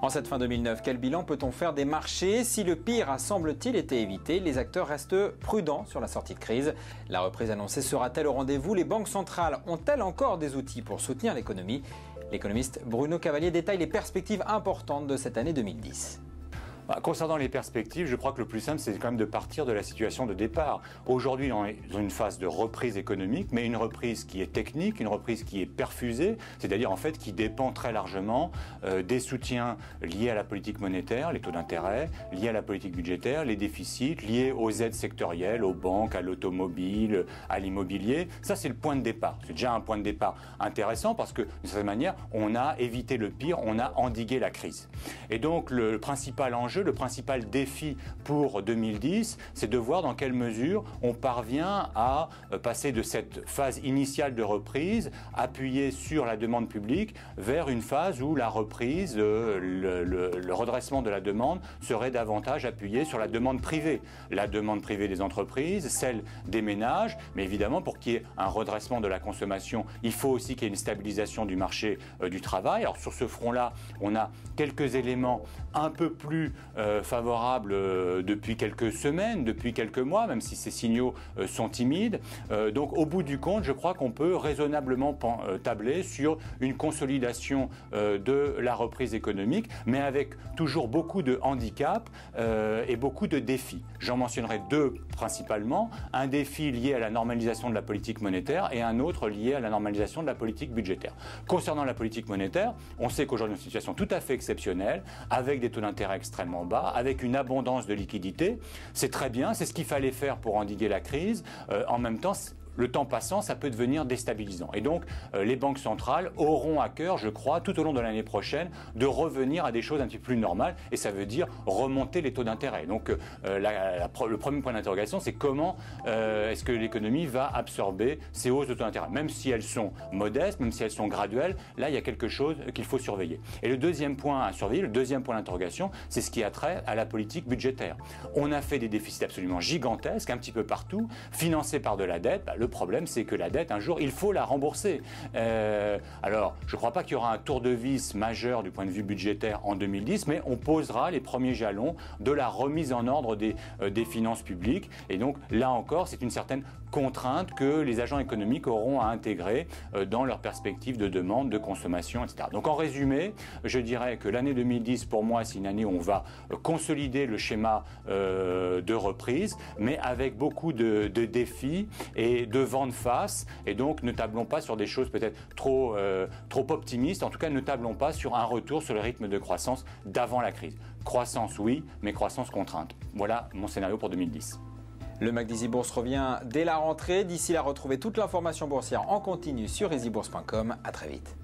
En cette fin 2009, quel bilan peut-on faire des marchés? Si le pire a, semble-t-il, été évité, les acteurs restent prudents sur la sortie de crise. La reprise annoncée sera-t-elle au rendez-vous? Les banques centrales ont-elles encore des outils pour soutenir l'économie? L'économiste Bruno Cavalier détaille les perspectives importantes de cette année 2010. Concernant les perspectives, je crois que le plus simple, c'est quand même de partir de la situation de départ. Aujourd'hui, on est dans une phase de reprise économique, mais une reprise qui est technique, une reprise qui est perfusée, c'est-à-dire en fait qui dépend très largement des soutiens liés à la politique monétaire, les taux d'intérêt, liés à la politique budgétaire, les déficits, liés aux aides sectorielles, aux banques, à l'automobile, à l'immobilier. Ça, c'est le point de départ. C'est déjà un point de départ intéressant parce que, de cette manière, on a évité le pire, on a endigué la crise. Et donc, le principal enjeu, le principal défi pour 2010, c'est de voir dans quelle mesure on parvient à passer de cette phase initiale de reprise, appuyée sur la demande publique, vers une phase où la reprise, le redressement de la demande serait davantage appuyé sur la demande privée. La demande privée des entreprises, celle des ménages, mais évidemment pour qu'il y ait un redressement de la consommation, il faut aussi qu'il y ait une stabilisation du marché du travail. Alors sur ce front-là, on a quelques éléments un peu plus favorable depuis quelques semaines, depuis quelques mois, même si ces signaux sont timides. Donc au bout du compte, je crois qu'on peut raisonnablement tabler sur une consolidation de la reprise économique, mais avec toujours beaucoup de handicaps et beaucoup de défis. J'en mentionnerai deux principalement. Un défi lié à la normalisation de la politique monétaire et un autre lié à la normalisation de la politique budgétaire. Concernant la politique monétaire, on sait qu'aujourd'hui, une situation tout à fait exceptionnelle, avec des taux d'intérêt extrêmement bas, avec une abondance de liquidités. C'est très bien, c'est ce qu'il fallait faire pour endiguer la crise. En même temps, le temps passant, ça peut devenir déstabilisant. Et donc, les banques centrales auront à cœur, je crois, tout au long de l'année prochaine, de revenir à des choses un petit peu plus normales. Et ça veut dire remonter les taux d'intérêt. Donc, le premier point d'interrogation, c'est comment est-ce que l'économie va absorber ces hausses de taux d'intérêt. Même si elles sont modestes, même si elles sont graduelles, là, il y a quelque chose qu'il faut surveiller. Et le deuxième point à surveiller, le deuxième point d'interrogation, c'est ce qui a trait à la politique budgétaire. On a fait des déficits absolument gigantesques, un petit peu partout, financés par de la dette. Le problème, c'est que la dette, un jour, il faut la rembourser. Alors, je ne crois pas qu'il y aura un tour de vis majeur du point de vue budgétaire en 2010, mais on posera les premiers jalons de la remise en ordre des finances publiques. Et donc, là encore, c'est une certaine contrainte que les agents économiques auront à intégrer dans leur perspective de demande, de consommation, etc. Donc, en résumé, je dirais que l'année 2010, pour moi, c'est une année où on va consolider le schéma de reprise, mais avec beaucoup de défis et de vent de face, et donc ne tablons pas sur des choses peut-être trop optimistes, en tout cas ne tablons pas sur un retour sur le rythme de croissance d'avant la crise. Croissance oui, mais croissance contrainte. Voilà mon scénario pour 2010. Le Mac d'Easy Bourse revient dès la rentrée. D'ici là, retrouvez toute l'information boursière en continu sur easybourse.com. À très vite.